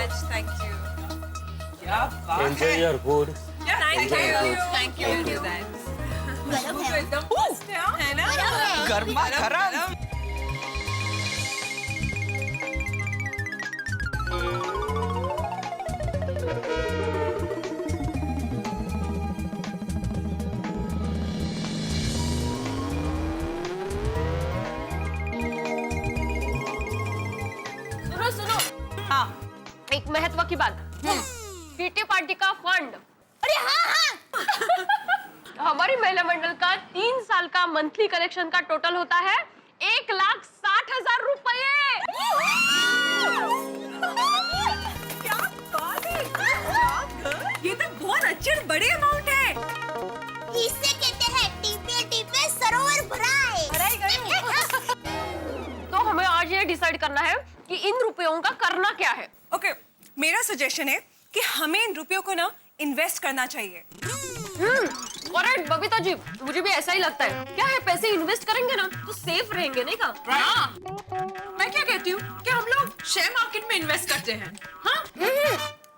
much. Thank you. क्या बात Enjoy है। your food. Thank Enjoy you. food. Thank you. Thank you. गरम है। एकदम मस्त है ना? गरम है। गर्मा गर्म। सुनो सुनो, हाँ एक महत्व की बात। किटी पार्टी का फंड अरे हाँ हाँ। हमारी महिला मंडल का 3 साल का मंथली कलेक्शन का टोटल होता है 1,60,000 रुपए। क्या बात है? ये तो बहुत अच्छे और बड़े अमाउंट है। इसे कहते हैं टीपे टीपे सरोवर भराए। भराई गई। तो हमें आज ये डिसाइड करना है कि इन रुपयों का करना क्या है। ओके, मेरा सजेशन है कि हमें इन रुपयों को ना इन्वेस्ट करना चाहिए। करेक्ट बबीता जी, मुझे भी ऐसा ही लगता है। क्या है, पैसे इन्वेस्ट करेंगे ना तो सेफ रहेंगे, नहीं का? मैं क्या कहती हूँ कि हम लोग शेयर मार्केट में इन्वेस्ट करते हैं। हाँ?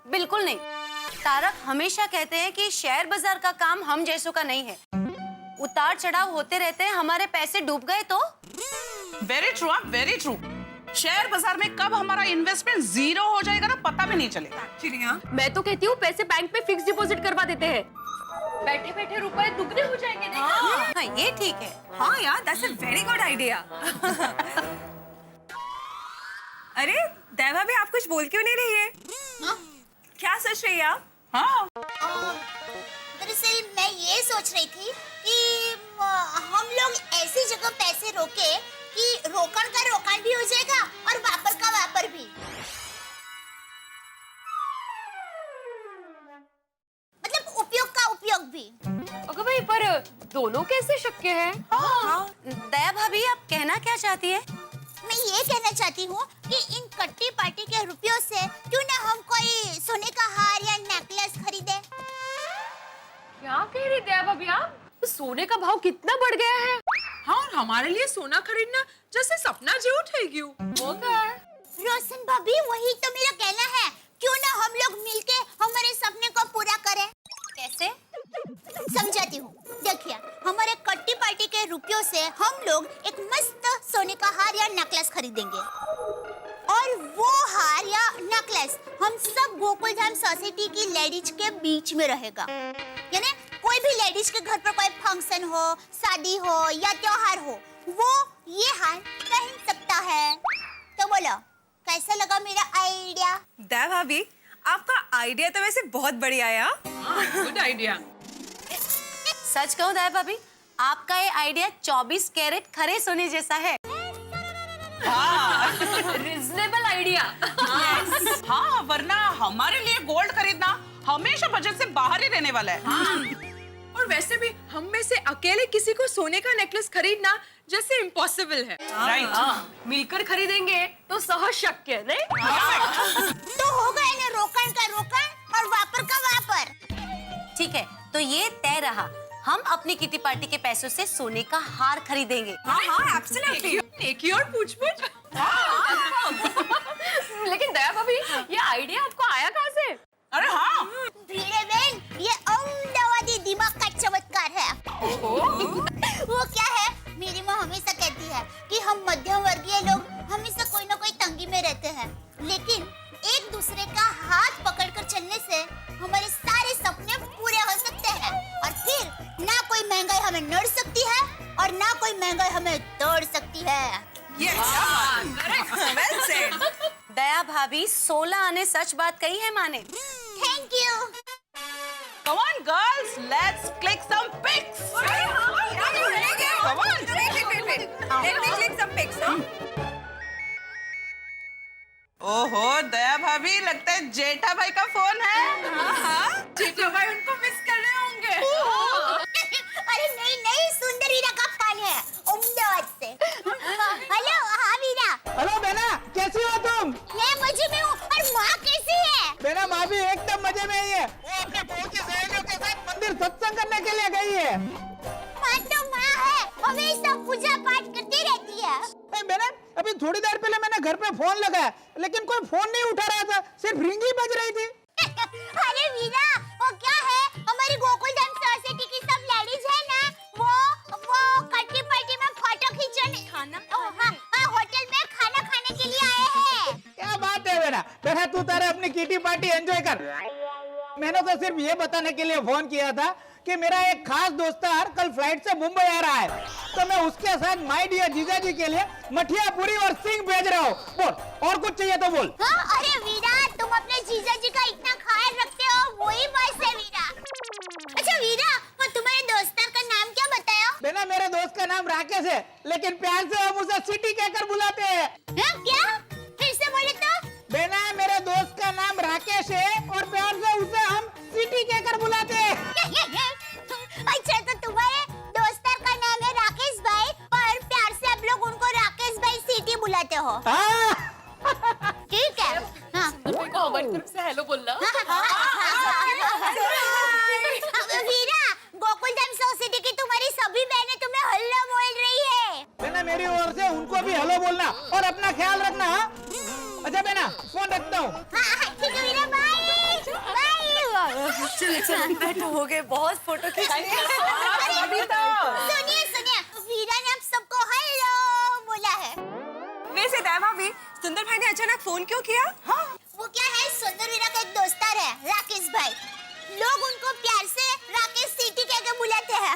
बिल्कुल नहीं। तारक हमेशा कहते हैं कि शेयर बाजार का काम हम जैसों का नहीं है। उतार चढ़ाव होते रहते हैं, हमारे पैसे डूब गए तो? Very true, very true. Share बाजार में कब हमारा इन्वेस्टमेंट जीरो हो जाएगा ना पता भी नहीं चलेगा। एक्चुअली हाँ। मैं तो कहती हूँ पैसे बैंक में फिक्स डिपॉजिट करवा देते हैं, बैठे बैठे रुपए दुगने हो जाएंगे, नहीं? हाँ, ये ठीक है। हाँ यार, that's a very good idea. अरे देवा भी आप कुछ बोल क्यों नहीं रही है? हाँ? क्या सोच रही है आप? हाँ दरअसल मैं ये सोच रही थी कि हम लोग ऐसी जगह पैसे रोके कि रोकड़ का रोकड़ भी हो जाएगा और वापर का वापर भी। मतलब उपयोग का उपयोग भी। अगर भाई, पर दोनों कैसे शक्य है? दया भाभी, आप कहना क्या चाहती है? मैं ये कहना चाहती हूँ कि इन कट्टी पार्टी के रुपयों से क्यों ना हम कोई सोने का हार या नेकलेस खरीदे। क्या कह रही दया भाभी आप? तो सोने का भाव कितना बढ़ गया है। हाँ, और हमारे लिए सोना खरीदना जैसे सपना झूठ है क्यों? वो क्या है? रोशन भाभी, वही तो मेरा कहना है। क्यों ना हम लोग मिलके हमारे सपने को पूरा करें। कैसे? समझाती हूँ। देखिए, हमारे कट्टी पार्टी के रुपयों से हम लोग एक मस्त सोने का हार या नेकलेस खरीदेंगे और वो हार या नेकलेस हम सब गोकुल धाम सोसाइटी की लेडीज के बीच में रहेगा। यानी कोई भी लेडीज के घर पर कोई फंक्शन हो, शादी हो या त्योहार हो, वो ये हार पहन सकता है। तो बोलो, कैसा लगा मेरा आइडिया? देवा भाभी, आपका आइडिया तो वैसे बहुत बढ़िया है। Good idea. सच कहूँ दया भाभी, आपका ये आइडिया 24 कैरेट खरे सोने जैसा है। Reasonable idea. हाँ, वरना हमारे लिए गोल्ड खरीदना हमेशा बजट से बाहर ही रहने वाला है। और वैसे भी हम में से अकेले किसी को सोने का नेकलेस खरीदना जैसे इम्पॉसिबल है। राइट। मिलकर खरीदेंगे तो सहज शक्य, नहीं? तो हो गया ना रोकड़ का रोकड़ और वापर का वापर। ठीक है, तो ये तय रहा। हम अपनी किटी पार्टी के पैसों से सोने का हार खरीदेंगे। हाँ हाँ, एब्सोल्युटली। नेकी और पूछ-पूछ। लेकिन दया भाभी, ये आइडिया आपको आया कहाँ से? अरे हाँ, भीड़े बहन, ये अहमदाबादी दिमाग का चमत्कार है। वो क्या है, मेरी माँ हमेशा कहती है कि हम मध्यम वर्गीय लोग हमेशा कोई ना कोई तंगी में रहते हैं, लेकिन एक दूसरे का हाथ पकड़कर चलने से हमारे सारे सपने पूरे हो सकते हैं और फिर ना कोई महंगाई हमें नड़ सकती है और ना कोई महंगाई हमें तोड़ सकती है। Well said. दया भाभी, 16 आने सच बात कही है माने। Thank you. come on girls, let's click some pics. Come on. Let me click some pics, huh? ओहो दया भाभी, लगता है जेठा भाई का फोन है। हाँ, जेठा भाई उनको मिस कर रहे होंगे। अरे नहीं नहीं, सुंदर वीरा का फोन है अहमदाबाद से। हेलो, हाँ वीरा। हेलो बेना, कैसी हो तुम? मैं मजे में हूँ और माँ कैसी है? बेना, माँ भी एकदम मजे में ही है। वो अपने बहू की सहेलियों के साथ मंदिर सत्संग करने के लिए गई है। माँ तो माँ है, हमेशा पूजा पाठ करती रहती है। क्या? मैंने अभी थोड़ी देर पहले मैंने घर पे फोन लगाया, लेकिन कोई फोन नहीं उठा रहा था, सिर्फ रिंग ही बज रही थी। अरे वीरा, वो क्या है, हमारी गोकुल डांस सोसाइटी की सब लेडीज है ना, वो कट्टी पार्टी में फोटो खींचने होटल में खाना खाने के लिए आए हैं। क्या बात है बेटा, बेटा तू तारे अपनी किटी पार्टी एंजॉय कर। मैंने तो सिर्फ ये बताने के लिए फोन किया था कि मेरा एक खास दोस्तार कल फ्लाइट से मुंबई आ रहा है, तो मैं उसके साथ माय डियर जीजा जी के लिए मठिया पूरी और सिंह भेज रहा हूँ। बोल, और कुछ चाहिए तो बोल। हाँ, अरे वीरा, तुम अपने जीजा जी का इतना ख्याल रखते हो, वही बस है वीरा। अच्छा वीरा, वो तुम्हारे दोस्तार का नाम क्या बताया? बेटा मेरे दोस्त का नाम राकेश है, लेकिन प्यार से हम उसे सिटी कहकर बुलाते हैं। क्या? फिर से बोले तो? बेटा मेरे दोस्त का नाम राकेश है और प्यार से उसे हम सिटी कहकर बुलाते हैं। अच्छा, तो तुम्हारे दोस्तार का नाम है राकेश भाई और प्यार से आप लोग उनको राकेश भाई सिटी बुलाते हो? ठीक है। हाँ। सुंदर को हमारी तरफ से हेलो बोलना। वीरा, गोकुल डांस सोसाइटी की तुम्हारी सभी बहनें तुम्हें हेलो बोल रही है। बेटा मेरी ओर से उनको भी हेलो बोलना और अपना ख्याल रखना। हाँ? अच्छा बेटा, फोन रखता हूँ। ठीक है वीरा, बाय बाय। चलो बैठो, हो गए बहुत फोटो खींचने। सुनिए, वीरा ने आप सबको हेलो बोला है। वैसे दया भाभी, सुंदर भाई ने अचानक फोन क्यों किया? हाँ? वो क्या है, सुंदर वीरा का एक दोस्तार है राकेश भाई, लोग उनको प्यार से राकेश सिटी कह के बुलाते हैं।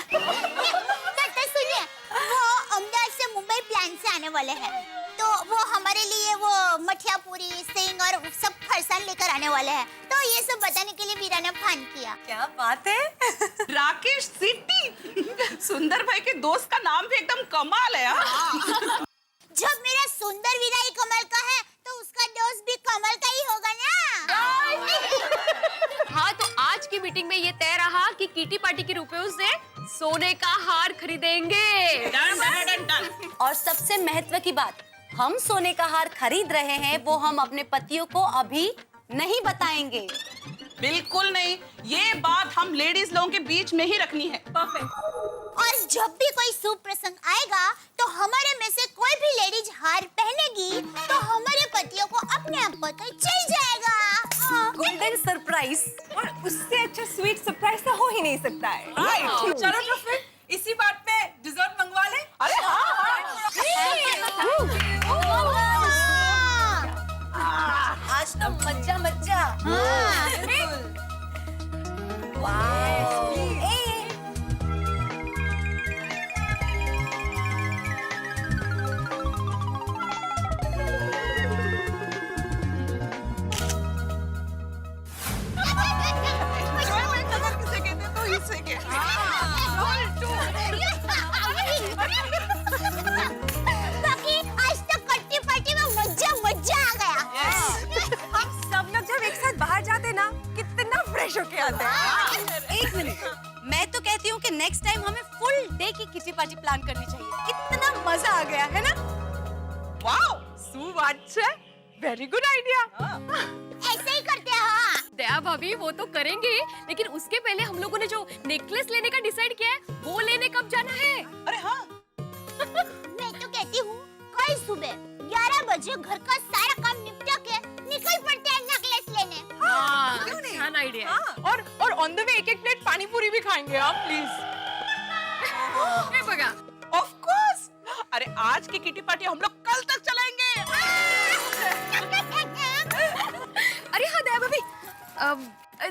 तो सुनिए, वो अहमदाबाद से मुंबई प्लान से आने वाले हैं, तो वो हमारे लिए वो मठिया पूरी सिंह और सब फरसान लेकर आने वाले हैं, तो ये सब बताने के लिए वीरा ने फोन किया। क्या बात है। राकेश सिटी, सुंदर भाई के दोस्त का नाम भी एकदम कमाल है। हाँ? जब मेरा सुंदर वीरा ही कमाल का है, तो उसका दोस्त भी कमाल का ही होगा ना। हाँ, तो आज की मीटिंग में ये तय रहा कि किटी पार्टी के रुपयों से सोने का हार खरीदेंगे। डन। और सबसे महत्व की बात, हम सोने का हार खरीद रहे हैं, वो हम अपने पतियों को अभी नहीं बताएंगे। बिल्कुल नहीं, ये बात हम लेडीज लोगों के बीच में ही रखनी है। और जब भी कोई शुभ प्रसंग आएगा, तो हमारे में से कोई भी लेडीज हार पहनेगी, तो हमारे पतियों को अपने आप पता चल जाएगा। Golden surprise. और उससे अच्छा स्वीट सरप्राइज तो हो ही नहीं सकता है। राइट। चलो तो फिर इसी बात पे डिजर्ट मंगवा ले। अरे आज तो मज्जा मज्जा। किसे कहते तो इससे के। बाकी आज तो कट्टी पार्टी में मज्जा आ गया। हम सब लोग जब एक साथ बाहर जाते ना, कितना फ्रेश होके आते हैं। एक मिनट, मैं तो कहती हूँ कि नेक्स्ट टाइम हमें फुल डे की किटी पार्टी प्लान करनी चाहिए। कितना मजा आ गया है ना। वाओ, सु अच्छा, वेरी गुड आइडिया। ऐसे ही करते हैं। हाँ। दया भाभी, वो तो करेंगे, लेकिन उसके पहले हम लोगों ने जो नेकलेस लेने का डिसाइड किया है, वो लेने कब जाना है? अरे हाँ, मैं तो कहती हूँ कल सुबह 11 बजे घर का सारा काम निपटा के निकल पड़ते हैं नेकलेस लेने। हाँ, क्यों नहीं? अच्छा आइडिया है। और ऑन द वे एक प्लेट पानी पूरी भी खाएंगे आप, प्लीज। ये बघा, ऑफ कोर्स। अरे आज की किटी पार्टी हम लोग कल तक चलाएंगे। अरे हाँ दया भाभी,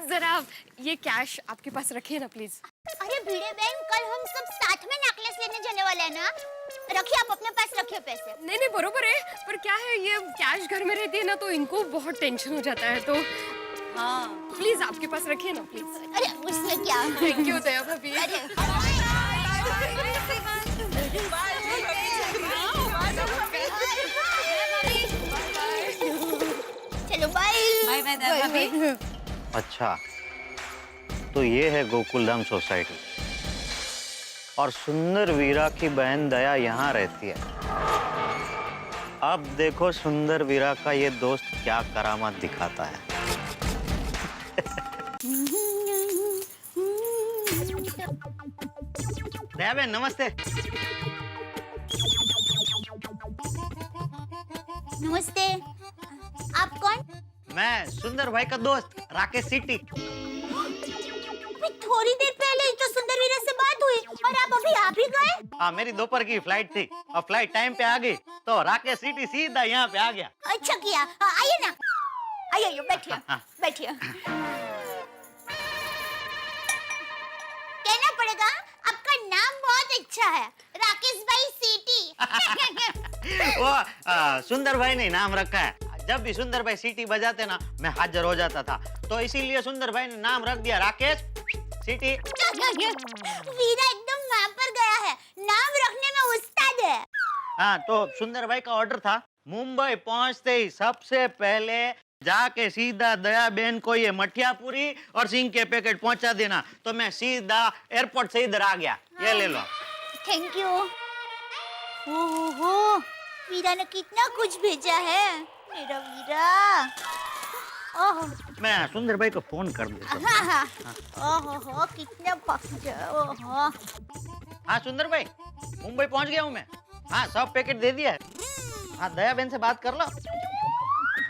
जरा ये कैश आपके पास रखिए ना प्लीज। अरे भिड़े बहन, कल हम सब साथ में नेकलेस लेने जाने वाले हैं ना, रखिए, आप अपने पास रखिए पैसे। नहीं बरोबर है, पर क्या है, ये कैश घर में रहती है ना, तो इनको बहुत टेंशन हो जाता है, तो हाँ, प्लीज आपके पास रखिए ना प्लीज। अरे उसमें क्या। थैंक यू दया भाभी। अरे चलो बाय। बाय बाय दया भाभी। अच्छा, तो ये है गोकुलधाम सोसाइटी और सुंदर वीरा की बहन दया यहाँ रहती है। अब देखो सुंदर वीरा का ये दोस्त क्या करामात दिखाता है। दया बहन नमस्ते। नमस्ते। आप कौन? मैं सुंदर भाई का दोस्त राकेश सिटी। अभी थोड़ी देर पहले ही तो सुंदर वीरा से बात हुई और आप अभी आ भी गए? हाँ, मेरी दोपहर की फ्लाइट थी और फ्लाइट टाइम पे आ गई तो राकेश सिटी सीधा यहाँ पे आ गया। अच्छा किया। आइए ना, आइए बैठिए, बैठिए। कहना पड़ेगा आपका नाम बहुत अच्छा है, राकेश भाई सिटी। वो सुंदर भाई ने नाम रखा है। जब भी सुंदर भाई सीटी बजाते ना मैं हाजिर हो जाता था, तो इसीलिए सुंदर भाई ने नाम रख दिया राकेश सिटी। वीरा एकदम वहाँ पर गया है, नाम रखने में उस्ताद है। हाँ, तो सुंदर भाई का ऑर्डर था मुंबई पहुंचते ही सबसे पहले जाके सीधा दया बहन को ये मठिया पूरी और सिंह के पैकेट पहुंचा देना। तो मैं सीधा एयरपोर्ट से इधर आ गया। ये ले लो। Thank you. ओहो, वीरा ने कितना कुछ भेजा है, मेरा वीरा। ओह, मैं सुंदर भाई को फोन कर देता हूँ। हाँ, ओहो, कितना ओहो। हाँ सुंदर भाई, मुंबई पहुंच गया हूँ मैं। हाँ, सब पैकेट दे दिया है। हाँ, दया बहन से बात कर लो।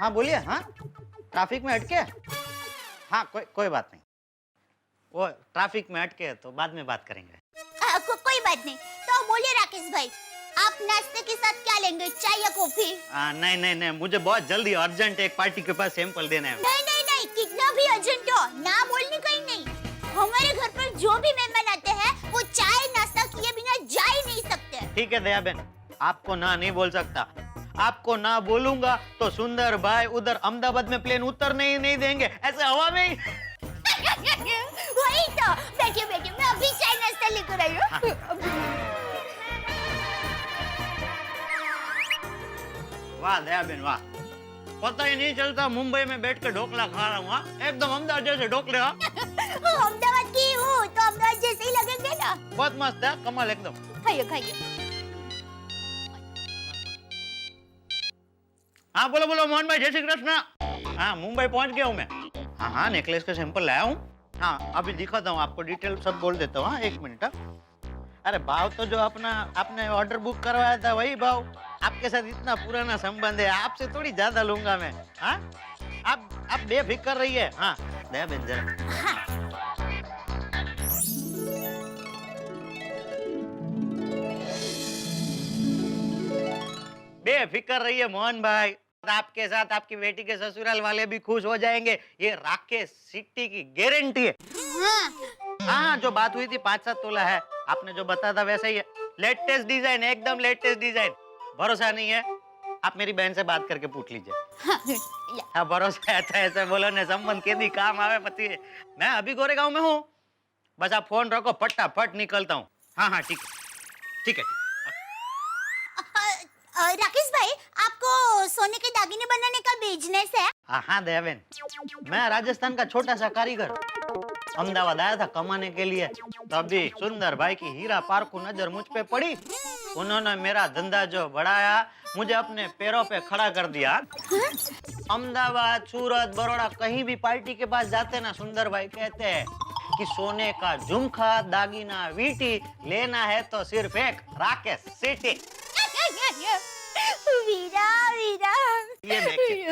हाँ बोलिए। हाँ, ट्रैफिक में अटके? हाँ, कोई बात नहीं। वो ट्रैफिक में अटके तो बाद में बात करेंगे। कोई बात नहीं। तो बोलिए राकेश भाई, आप नाश्ते के साथ क्या लेंगे, चाय या कॉफी? नहीं, मुझे बहुत जल्दी अर्जेंट एक पार्टी के पास सैंपल देना है। नहीं, कितना भी अर्जेंट हो, ना बोलने का ही नहीं। हमारे घर पर जो भी मेहमान आते हैं वो चाय नाश्ता किए बिना जा ही नहीं सकते। ठीक है दया बहन, आपको ना नहीं बोल सकता। आपको ना बोलूंगा तो सुंदर भाई उधर अहमदाबाद में प्लेन उतरने ही नहीं देंगे, ऐसे हवा में ही। वही तो। बैठिए, मैं अभी चाय नाश्ता लेकर आई हूँ। वाह दया बहन वाह, पता ही नहीं चलता मुंबई में बैठ के ढोकला खा रहा हूँ। एकदम अहमदाबाद जैसे ढोकले। अहमदाबाद की हूँ तो अहमदाबाद जैसे ही लगेंगे ना। बहुत मस्त है, कमाल एकदम। खाइए। हाँ बोलो मोहन भाई, जय श्री कृष्ण। हाँ, मुंबई पहुंच गया हूँ मैं। हाँ, नेकलेस का सैंपल लाया हूँ। हाँ, अभी दिखाता हूँ आपको, डिटेल सब बोल देता हूँ। हाँ, 1 मिनट। अरे भाव तो जो आपने ऑर्डर बुक करवाया था वही भाव। आपके साथ इतना पुराना संबंध है, आपसे थोड़ी ज्यादा लूंगा मैं। हाँ, आप बेफिक्र रहिए। हाँ दया बहन जरा। बेफिक्र रहिए मोहन भाई, आपके साथ आपकी बेटी के ससुराल वाले भी खुश हो जाएंगे, ये राकेश सिटी की गारंटी है। हाँ, जो बात हुई थी 5-7 तोला है, आपने जो बताया था वैसा ही है। लेटेस्ट डिजाइन, एकदम लेटेस्ट डिजाइन। भरोसा नहीं है, आप मेरी बहन से बात करके पूछ लीजिए। हाँ, भरोसा है तो ऐसे बोलो ने संबंध के दी काम आवे पति। मैं अभी गोरेगांव में हूँ, बस आप फोन रखो, फटाफट निकलता हूँ। हाँ, ठीक है। राकेश भाई, आपको सोने के दागिने बनाने का बिजनेस है? हाँ दया बहन, मैं राजस्थान का छोटा सा कारीगर अहमदाबाद आया था कमाने के लिए। तभी सुंदर भाई की हीरा पार्क को नजर मुझ पे पड़ी। उन्होंने मेरा धंधा जो बढ़ाया, मुझे अपने पैरों पे खड़ा कर दिया। अहमदाबाद, सूरत, बड़ौदा कहीं भी पार्टी के पास जाते ना, सुंदर भाई कहते हैं कि सोने का झुमका, दागिना, वीटी लेना है तो सिर्फ एक राकेश सिटी। वीरा ये देखिए।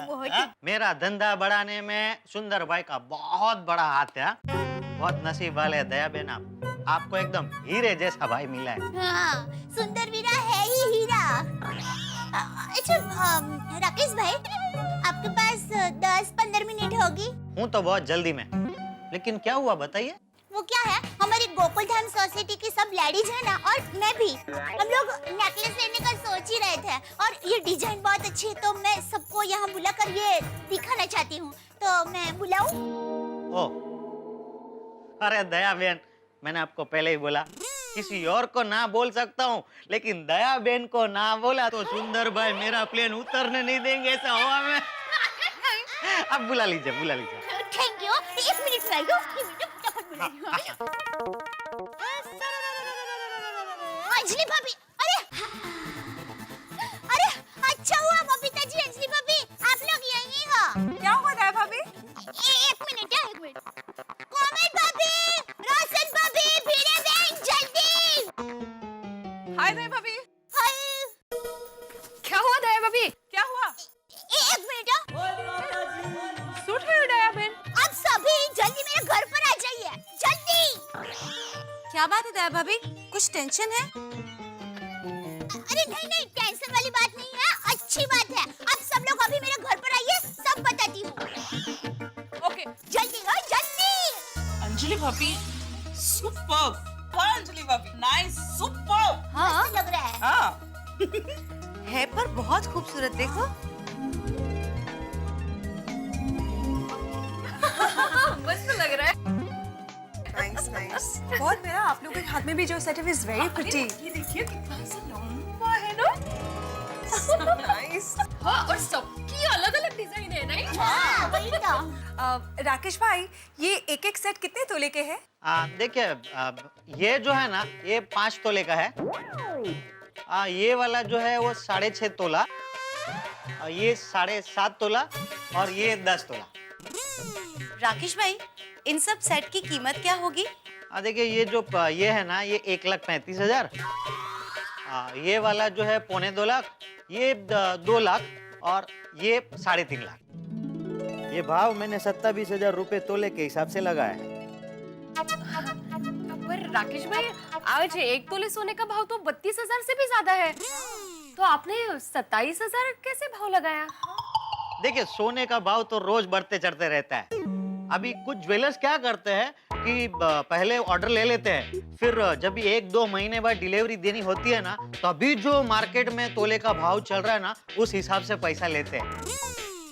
बहुत मेरा धंधा बढ़ाने में सुंदर भाई का बहुत बड़ा हाथ है। बहुत नसीब वाले दया बहन, आपको एकदम हीरे जैसा भाई मिला है। हाँ, सुंदर वीरा है ही हीरा। अच्छा राकेश भाई, आपके पास 10-15 मिनट होगी? हूँ तो बहुत जल्दी में, लेकिन क्या हुआ बताइए। वो क्या है, हमारी गोकुल धाम सोसाइटी की सब लेडीज है ना, और मैं भी, हम लोग नेकलेस लेने का सोच ही रहे थे, और ये डिजाइन बहुत अच्छी है तो मैं सबको यहाँ बुलाकर ये दिखाना चाहती हूँ, तो मैं बुलाऊं? ओ, अरे दया बहन, मैंने आपको पहले ही बोला किसी और को ना बोल सकता हूँ, लेकिन दया बहन को ना बोला तो सुंदर भाई मेरा प्लेन उतरने नहीं देंगे ऐसा हवा में। अब बुला लीजिए। Thank you. 1 मिनट में आइयो, अंजलि भाभी, अरे अच्छा हुआ बबीता जी, अंजलि भाभी आप लोग यहीं हो। क्या हुआ दया भाभी? 1 मिनट। कोमल भाभी, रोशन भाभी, भिड़े बहन, जल्दी। हाय दया भाभी। हाय। क्या हुआ दया भाभी? क्या सूट है दया बहन। आप सभी जल्दी मेरे घर पर आ जाइए, जल्दी। क्या बात है दया भाभी, कुछ टेंशन है? अरे नहीं नहीं, टेंशन वाली बात नहीं है, अच्छी बात है। आप सब लोग अभी मेरे घर पर आइए, सब बताती हूँ। ओके जल्दी हो, जल्दी। अंजलि भाभी सुपर। अंजलि भाभी नाइस, सुपर। हाँ मस्त लग रहा है। हाँ है पर बहुत खूबसूरत, देखो। मस्त लग रहा है। Nice nice. बहुत मेरा आप लोगों के हाथ में भी जो सेट है इज वेरी प्रिटी। ये देखिए कितना सा लंबा है ना। नाइस। हाँ, और सबकी अलग अलग डिजाइन है नहीं? हाँ, वही तो। राकेश भाई, ये एक एक सेट कितने तोले के हैं? देखिए, ये जो है ना, ये 5 तोले का है। ये वाला जो है वो 6.5 तोला, ये 7.5 तोला और ये 10 तोला। राकेश भाई, इन सब सेट की कीमत क्या होगी? देखिए, ये जो ये है ना, ये 1,35,000। ये वाला जो है 2.25 लाख, ये 2 लाख और ये 3.5 लाख। ये भाव मैंने 27,000 रुपए तोले के हिसाब से लगाया है। पर राकेश भाई, आज एक तोले सोने का भाव तो 32,000 से भी ज्यादा है, तो आपने 27,000 कैसे भाव लगाया? देखिए, सोने का भाव तो रोज बढ़ते चढ़ते रहता है। अभी कुछ ज्वेलर्स क्या करते हैं कि पहले ऑर्डर ले लेते हैं, फिर जब भी 1-2 महीने बाद डिलीवरी देनी होती है ना, तो अभी जो मार्केट में तोले का भाव चल रहा है ना, उस हिसाब से पैसा लेते हैं।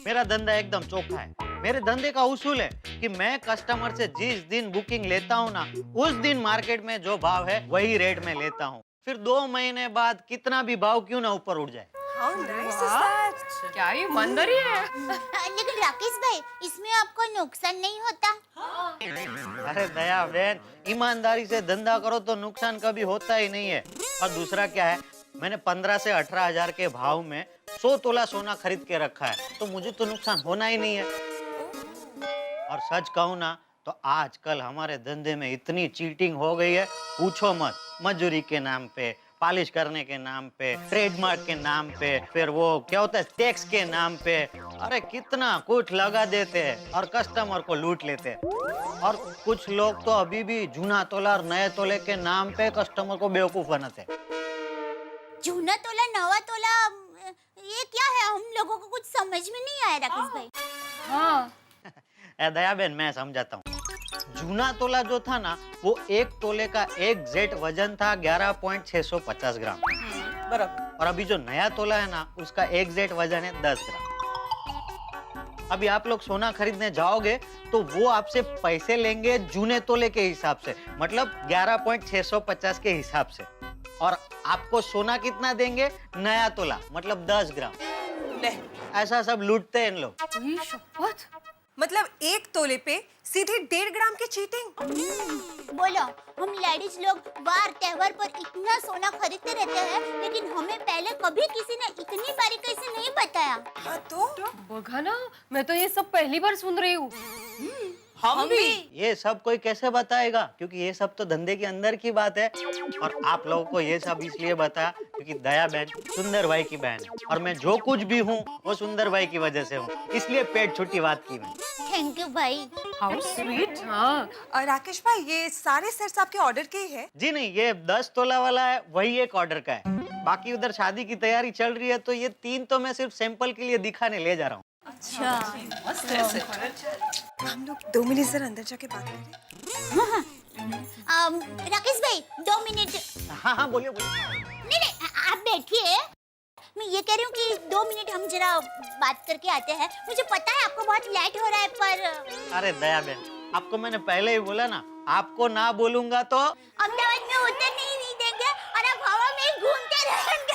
मेरा धंधा एकदम चोखा है। मेरे धंधे का उसूल है कि मैं कस्टमर से जिस दिन बुकिंग लेता हूँ ना, उस दिन मार्केट में जो भाव है वही रेट में लेता हूँ। फिर 2 महीने बाद कितना भी भाव क्यों ना ऊपर उठ जाए। How nice is that? क्या ये ईमानदारी है? लेकिन राकेश भाई, इसमें आपको नुकसान नहीं होता? अरे दया बहन, ईमानदारी से धंधा करो तो नुकसान कभी होता ही नहीं है। और दूसरा क्या है, मैंने 15 से 18,000 के भाव में 100 तोला सोना खरीद के रखा है, तो मुझे तो नुकसान होना ही नहीं है। और सच कहूँ ना, तो आजकल हमारे धंधे में इतनी चीटिंग हो गई है, पूछो मत। मजूरी के नाम पे, पॉलिश करने के नाम पे, ट्रेडमार्क के नाम पे, फिर वो क्या होता है टैक्स के नाम पे, अरे कितना कुछ लगा देते हैं और कस्टमर को लूट लेते हैं। और कुछ लोग तो अभी भी जूना तोला और नए तोले के नाम पे कस्टमर को बेवकूफ बनाते हैं। जूना तोला, नवा तोला, ये क्या है? हम लोगों को कुछ समझ में नहीं आया राकेश भाई। हाँ, दया बहन, मैं समझाता हूँ। जूना तोला जो था ना, वो 1 तोले का एग्जैक्ट वजन था 11.650 ग्राम बराबर। और अभी जो नया तोला है ना, उसका एग्जैक्ट वजन है 10 ग्राम। अभी आप लोग सोना खरीदने जाओगे तो वो आपसे पैसे लेंगे जूने तोले के हिसाब से, मतलब 11.650 के हिसाब से, और आपको सोना कितना देंगे? नया तोला, मतलब 10 ग्राम। ले, ऐसा सब लूटते हैं इन लोग। ये शपथ। मतलब 1 तोले पे सीधे 1.5 ग्राम की चीटिंग। बोलो, हम लेडीज लोग वार त्योहार पर इतना सोना खरीदते रहते हैं, लेकिन हमें पहले कभी किसी ने इतनी बारीकी से नहीं बताया। हाँ तो बघा ना, मैं तो ये सब पहली बार सुन रही हूँ। हम भी। ये सब कोई कैसे बताएगा, क्योंकि ये सब तो धंधे के अंदर की बात है। और आप लोगों को ये सब इसलिए बताया क्योंकि दया बहन सुंदर भाई की बहन है, और मैं जो कुछ भी हूँ वो सुंदर भाई की वजह से हूँ, इसलिए पेट छुट्टी बात की मैं। थैंक यू भाई। How sweet. हाँ, राकेश भाई, ये सारे सेट्स आपके ऑर्डर के ही है? जी नहीं, ये 10 तोला वाला है, वही एक ऑर्डर का है। बाकी उधर शादी की तैयारी चल रही है, तो ये 3 तो मैं सिर्फ सैंपल के लिए दिखाने ले जा रहा हूँ। अच्छा, हम लोग 2 मिनट जरा अंदर जाके बात करें। राकेश भाई 2 मिनट। हाँ हाँ, बोलिए बोलिए। नहीं नहीं, आप बैठिए। मैं ये कह रही हूँ कि 2 मिनट हम जरा बात करके आते हैं। मुझे पता है आपको बहुत लेट हो रहा है, पर अरे दया बहन, आपको मैंने पहले ही बोला ना, आपको ना बोलूंगा तो अहमदाबाद में उतरने नहीं देंगे और आप हवा में घूमते रहेंगे।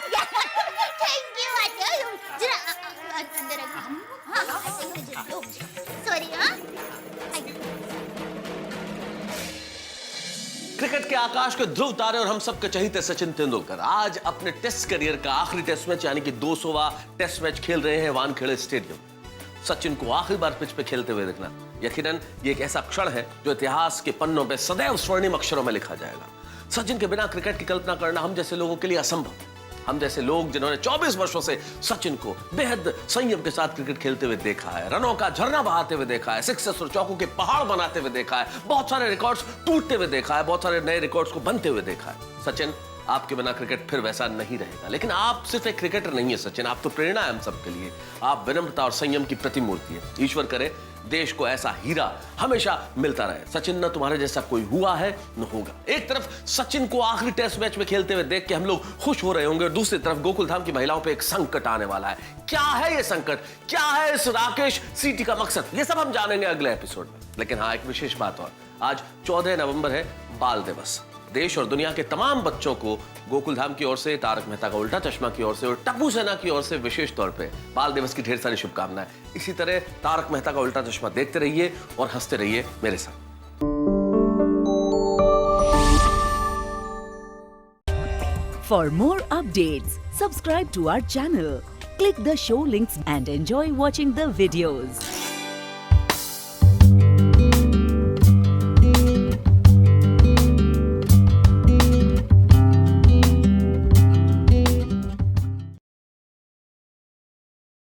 Thank you. जरा अंदर आइए। हाँ, सॉरी। हाँ, क्रिकेट के आकाश के ध्रुव तारे और हम सबके चहीते सचिन तेंदुलकर आज अपने टेस्ट करियर का आखिरी टेस्ट मैच यानी कि 200वां टेस्ट मैच खेल रहे हैं वानखेड़े स्टेडियम। सचिन को आखिरी बार पिच पे खेलते हुए देखना यकीनन ये एक ऐसा क्षण है जो इतिहास के पन्नों पे सदैव स्वर्णिम अक्षरों में लिखा जाएगा। सचिन के बिना क्रिकेट की कल्पना करना हम जैसे लोगों के लिए असंभव। हम जैसे लोग जिन्होंने 24 वर्षों से सचिन को बेहद संयम के साथ क्रिकेट खेलते हुए देखा है, रनों का झरना बहाते हुए देखा है, सिक्सेस और चौकों के पहाड़ बनाते हुए देखा है, बहुत सारे रिकॉर्ड्स टूटते हुए देखा है, बहुत सारे नए रिकॉर्ड्स को बनते हुए देखा है। सचिन, आपके बिना क्रिकेट फिर वैसा नहीं रहेगा। लेकिन आप सिर्फ एक क्रिकेटर नहीं है सचिन, आप तो प्रेरणा है हम सबके लिए। आप विनम्रता और संयम की प्रतिमूर्ति है। ईश्वर करे देश को ऐसा हीरा हमेशा मिलता रहे। सचिन, न तुम्हारे जैसा कोई हुआ है न होगा। एक तरफ सचिन को आखिरी टेस्ट मैच में खेलते हुए देख के हम लोग खुश हो रहे होंगे और दूसरी तरफ गोकुलधाम की महिलाओं पे एक संकट आने वाला है। क्या है ये संकट, क्या है इस राकेश सीटी का मकसद, ये सब हम जानेंगे अगले एपिसोड में। लेकिन हाँ, एक विशेष बात और, आज 14 नवंबर है बाल दिवस। देश और दुनिया के तमाम बच्चों को गोकुलधाम की ओर से, तारक मेहता का उल्टा चश्मा की ओर से और टप्पू सेना की ओर से विशेष तौर पे बाल दिवस की ढेर सारी शुभकामनाएं। इसी तरह तारक मेहता का उल्टा चश्मा देखते रहिए और हंसते रहिए मेरे साथ। For more updates, subscribe to our channel, click the show links and enjoy watching the videos.